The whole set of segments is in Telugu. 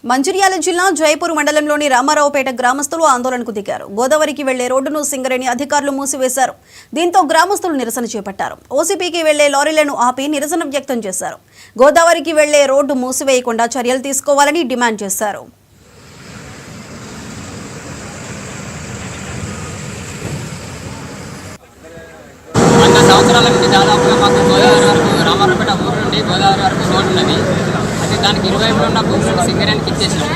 మంచిర్యాల జిల్లా జైపూర్ మండలంలోని రామారావుపేట గ్రామస్తులు ఆందోళనకు దిగారు. గోదావరికి వెళ్లే రోడ్డును సింగరేణి అధికారులు మూసివేశారు. దీంతో గ్రామస్తులు నిరసన చేపట్టారు. ఓసీపీకి వెళ్లే లారీలను ఆపి నిరసన వ్యక్తం చేశారు. గోదావరికి వెళ్లే రోడ్డు మూసివేయకుండా చర్యలు తీసుకోవాలని డిమాండ్ చేశారు. సంవత్సరాల నుంచి దాదాపుగా మాకు గోదావరి వరకు రామారావుపేట ఊరు నుండి గోదావరి వరకు రోడ్డు ఉన్నది. అయితే దానికి ఇరువైపులో ఉన్న భూములను సింగరేణికి ఇచ్చేసినాం.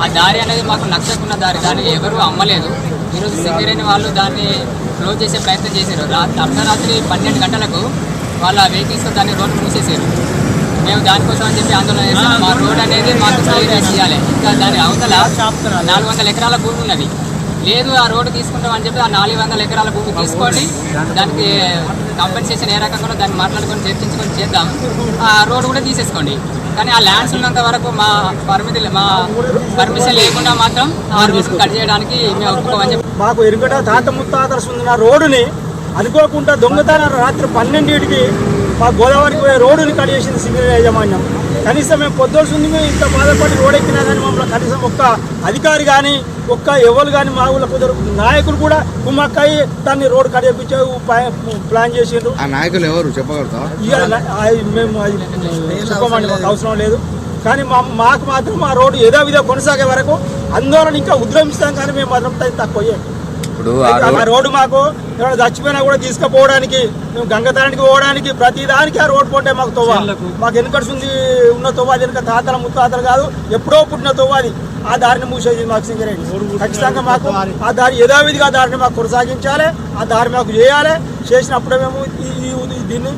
ఆ దారి అనేది మాకు నచ్చకున్న దారి, దాన్ని ఎవరు అమ్మలేదు. ఈరోజు సింగరేణి వాళ్ళు దాన్ని క్లోజ్ చేసే ప్రయత్నం చేశారు. అర్ధరాత్రి 12 గంటలకు వాళ్ళ వెహికల్స్తో దాన్ని రోడ్డు మూసేసారు. మేము దానికోసం అని చెప్పి ఆందోళన చేస్తాం. మా రోడ్ అనేది మాకు క్లియర్ చేయాలి. ఇంకా దాని అవతల 400 ఎకరాల భూమి ఉన్నది. లేదు, ఆ రోడ్డు తీసుకుంటాం అని చెప్పి ఆ 400 ఎకరాల భూమి తీసుకోండి, దానికి కాంపెన్సేషన్ ఏ రకంగా దాన్ని మాట్లాడుకొని చర్చించుకొని చేద్దాం, ఆ రోడ్డు కూడా తీసేసుకోండి. కానీ ఆ ల్యాండ్స్ ఉన్నంత వరకు మా పర్మిషన్ లేకుండా మాత్రం ఆ రోడ్డు కట్ చేయడానికి మేము ఒప్పుకోమని చెప్పి మాకు ఎరుగట తాత ముత్తాతలు ఉన్న రోడ్డుని అనుకోకుండా దొంగతనం రాత్రి 12కి మా గోదావరికి పోయే రోడ్డుని కట్ చేసింది సింగరేణి యాజమాన్యం. కనీసం మేము పొద్దుస్తుంది మేము ఇంత బాధపడి రోడ్ ఎక్కినా కానీ మమ్మల్ని కనీసం ఒక్క అధికారి కానీ ఒక్క ఎవరు కానీ మా ఊళ్ళో కుదరు నాయకులు కూడా కుమ్మక్కయ్యి దాన్ని రోడ్డు కట్ చేయించే ప్లాన్ చేసిండ్రు. ఆ నాయకులు ఎవరు చెప్పగలుగుతా? మేము చెప్పమండి, మాకు అవసరం లేదు. కానీ మాకు మాత్రం మా రోడ్డు ఏదో విధంగా కొనసాగే వరకు ఆందోళన ఇంకా ఉద్రమిస్తాం. కానీ మేము మాత్రం తక్కువ ఆ రోడ్డు మాకు ఎవరైనా చచ్చిపోయినా కూడా తీసుకుపోవడానికి, మేము గంగతానికి పోవడానికి ప్రతి దానికి ఆ రోడ్డు పోతే మాకు తొవ్వ. మాకు వెనుకడుస్తుంది ఉన్న తొవ్వ, అది వెనుక తాతల ముత్తాతలు కాదు, ఎప్పుడో పుట్టిన తొవ్వ అది. ఆ దారిని మూసేది మాకు సింగరేణి. ఖచ్చితంగా మాకు ఆ దారి యథావిధిగా దారిని మాకు కొనసాగించాలి. ఆ దారి మాకు చేయాలి. చేసినప్పుడే మేము దీన్ని